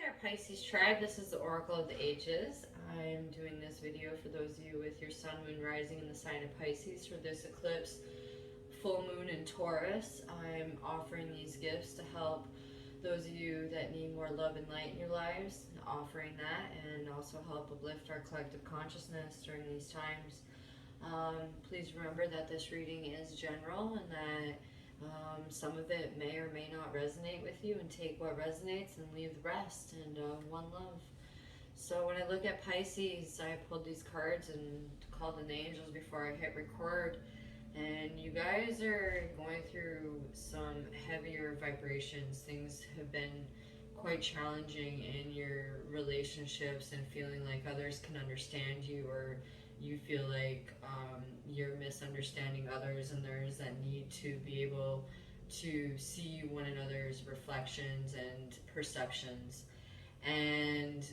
there, Pisces tribe. This is the Oracle of the Ages. I'm doing this video for those of you with your sun, moon, rising in the sign of Pisces for this eclipse, full moon in Taurus. I'm offering these gifts to help those of you that need more love and light in your lives, offering that, and also help uplift our collective consciousness during these times. Please remember that this reading is general and that some of it may or may not resonate with you, and take what resonates and leave the rest, and one love. So when I look at Pisces, I pulled these cards and called in the angels before I hit record, and you guys are going through some heavier vibrations. Things have been quite challenging in your relationships and feeling like others can understand you, or you feel like you're misunderstanding others, and there's that need to be able to see one another's reflections and perceptions. And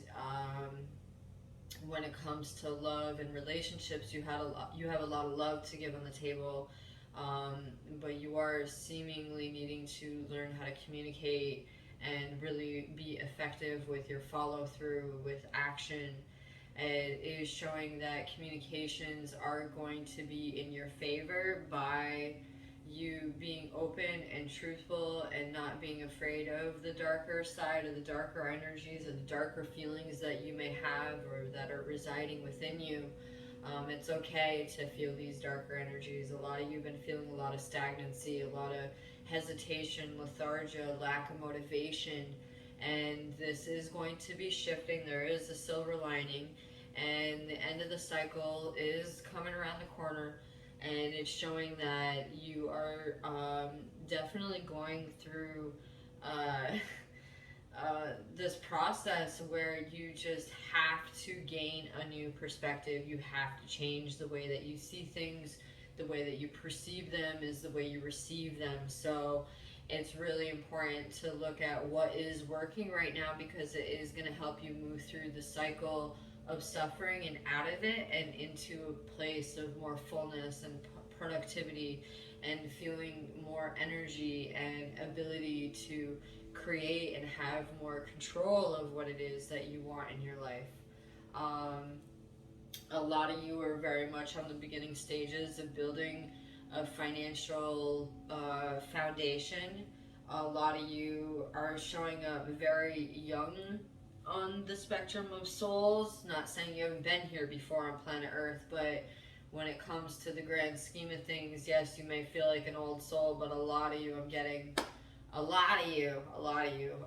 when it comes to love and relationships, you have a lot of love to give on the table, but you are seemingly needing to learn how to communicate and really be effective with your follow through with action. It is showing that communications are going to be in your favor by you being open and truthful and not being afraid of the darker side, of the darker energies, or the darker feelings that you may have or that are residing within you. It's okay to feel these darker energies. A lot of you have been feeling a lot of stagnancy, a lot of hesitation, lethargia, lack of motivation, and this is going to be shifting. There is a silver lining, and the end of the cycle is coming around the corner, and it's showing that you are definitely going through this process where you just have to gain a new perspective. You have to change the way that you see things. The way that you perceive them is the way you receive them. So it's really important to look at what is working right now, because it is going to help you move through the cycle of suffering and out of it and into a place of more fullness and productivity and feeling more energy and ability to create and have more control of what it is that you want in your life. A lot of you are very much on the beginning stages of building a financial foundation. A lot of you are showing up very young on the spectrum of souls. Not saying you haven't been here before on planet Earth, but when it comes to the grand scheme of things, yes, you may feel like an old soul, but a lot of you, I'm getting a lot of you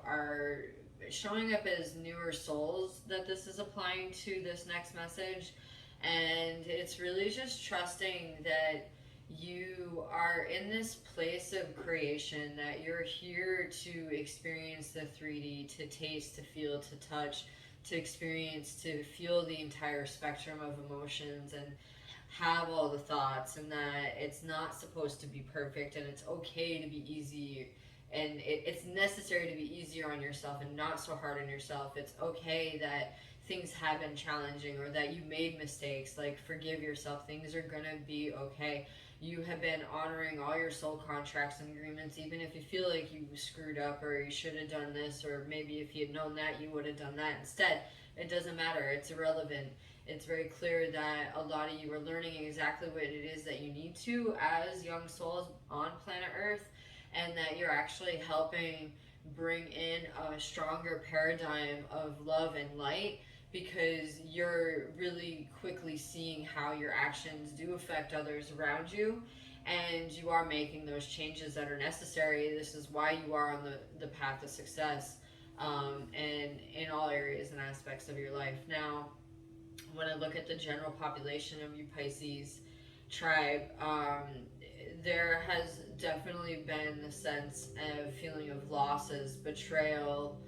are showing up as newer souls that this is applying to this next message. And it's really just trusting that you are in this place of creation, that you're here to experience the 3D, to taste, to feel, to touch, to experience, to feel the entire spectrum of emotions and have all the thoughts, and that it's not supposed to be perfect, and it's okay to be easy, and it's necessary to be easier on yourself and not so hard on yourself. It's okay that things have been challenging or that you made mistakes. Like, forgive yourself. Things are gonna be okay. You have been honoring all your soul contracts and agreements, even if you feel like you screwed up or you should have done this, or maybe if you had known that, you would have done that instead. It doesn't matter. It's irrelevant. It's very clear that a lot of you are learning exactly what it is that you need to as young souls on planet Earth, and that you're actually helping bring in a stronger paradigm of love and light, because you're really quickly seeing how your actions do affect others around you, and you are making those changes that are necessary. This is why you are on the path of success, and in all areas and aspects of your life. Now, when I look at the general population of you Pisces tribe, there has definitely been a sense of feeling of losses, betrayal,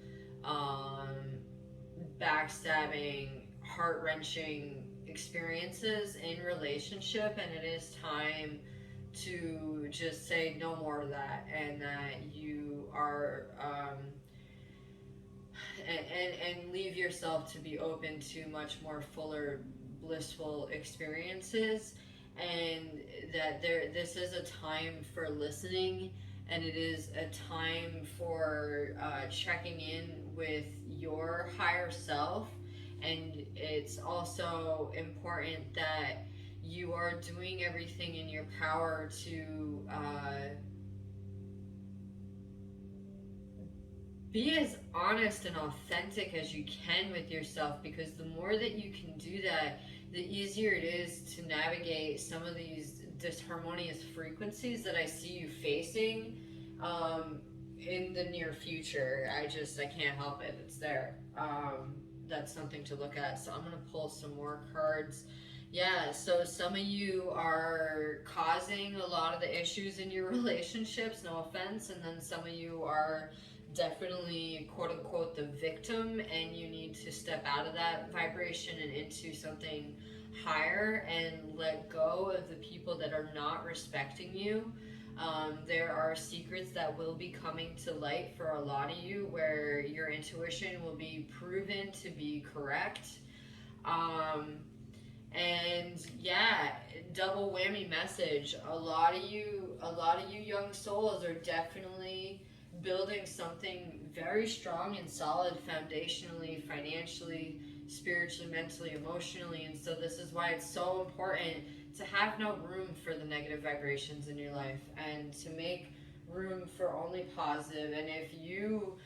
backstabbing, heart-wrenching experiences in relationship, and it is time to just say no more to that, and that you are and leave yourself to be open to much more fuller, blissful experiences, and that this is a time for listening and it is a time for checking in with your higher self. And it's also important that you are doing everything in your power to be as honest and authentic as you can with yourself, because the more that you can do that, the easier it is to navigate some of these disharmonious frequencies that I see you facing in the near future. I can't help it. It's there. That's something to look at. So I'm going to pull some more cards. Yeah, so some of you are causing a lot of the issues in your relationships, no offense, and then some of you are definitely quote unquote the victim, and you need to step out of that vibration and into something higher and let go of the people that are not respecting you. There are secrets that will be coming to light for a lot of you where your intuition will be proven to be correct. And yeah, double whammy message. A lot of you young souls are definitely building something very strong and solid foundationally, financially, spiritually, mentally, emotionally. And so this is why it's so important to have no room for the negative vibrations in your life and to make room for only positive. And if you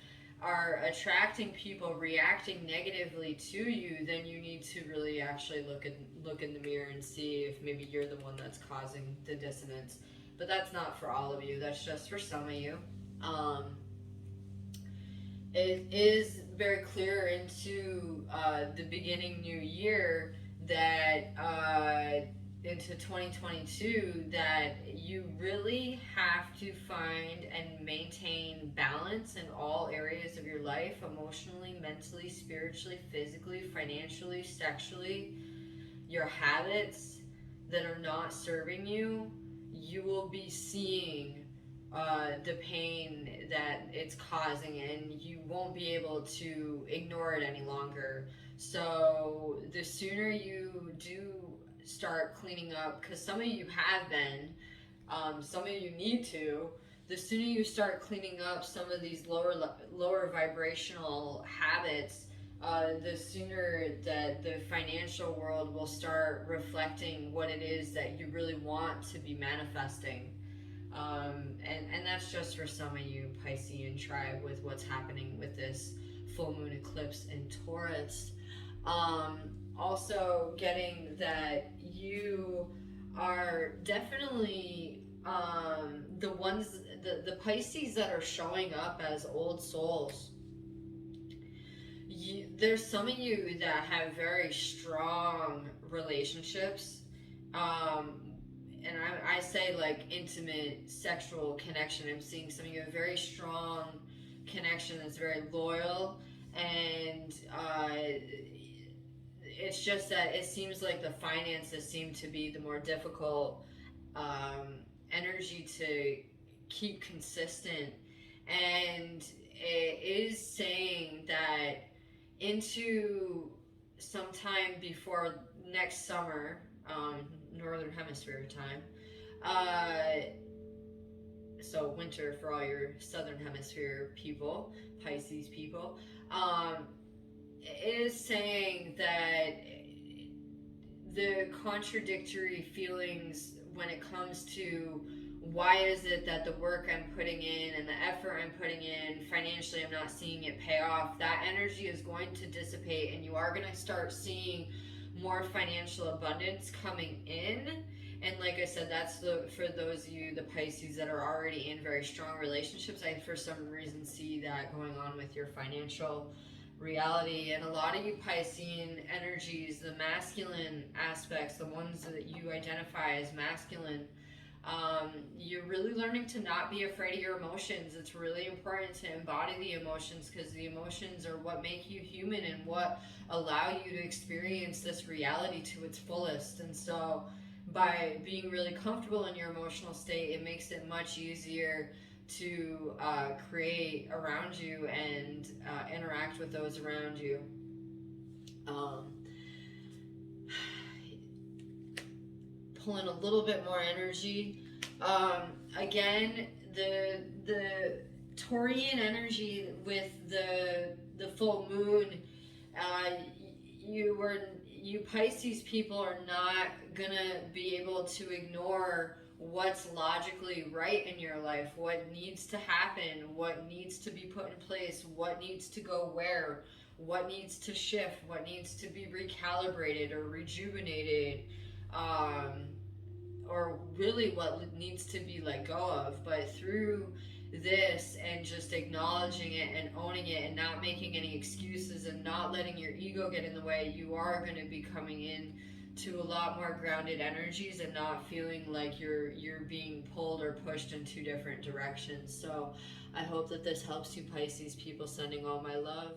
are attracting people reacting negatively to you, then you need to really actually look in the mirror and see if maybe you're the one that's causing the dissonance. But that's not for all of you. That's just for some of you. Um, it is very clear into the beginning new year that into 2022 that you really have to find and maintain balance in all areas of your life, emotionally, mentally, spiritually, physically, financially, sexually. Your habits that are not serving you, you will be seeing the pain that it's causing, and you won't be able to ignore it any longer. So the sooner you do start cleaning up, because some of you have been, some of you need to, the sooner you start cleaning up some of these lower vibrational habits, the sooner that the financial world will start reflecting what it is that you really want to be manifesting. And that's just for some of you Piscean tribe with what's happening with this full moon eclipse in Taurus. Um, Also getting that you are definitely the Pisces that are showing up as old souls. There's some of you that have very strong relationships, um, and I say like intimate sexual connection. I'm seeing some of you have a very strong connection that's very loyal, and it's just that it seems like the finances seem to be the more difficult energy to keep consistent, and it is saying that into sometime before next summer, northern hemisphere time, uh, so winter for all your southern hemisphere people, Pisces people, it is saying that the contradictory feelings when it comes to why is it that the work I'm putting in and the effort I'm putting in financially, I'm not seeing it pay off. That energy is going to dissipate, and you are going to start seeing more financial abundance coming in. And like I said, that's for those of you, the Pisces, that are already in very strong relationships. I for some reason see that going on with your financial reality. And a lot of you Piscean energies, the masculine aspects, the ones that you identify as masculine, you're really learning to not be afraid of your emotions. It's really important to embody the emotions, because the emotions are what make you human and what allow you to experience this reality to its fullest. And so by being really comfortable in your emotional state, it makes it much easier to create around you and interact with those around you. Pulling a little bit more energy. Again, the Taurian energy with the full moon, uh, you Pisces people are not gonna be able to ignore what's logically right in your life, what needs to happen, what needs to be put in place, what needs to go where, what needs to shift, what needs to be recalibrated or rejuvenated, um, or really what needs to be let go of. But through this and just acknowledging it and owning it and not making any excuses and not letting your ego get in the way, you are going to be coming in to a lot more grounded energies and not feeling like you're being pulled or pushed in two different directions. So I hope that this helps you, Pisces people. Sending all my love.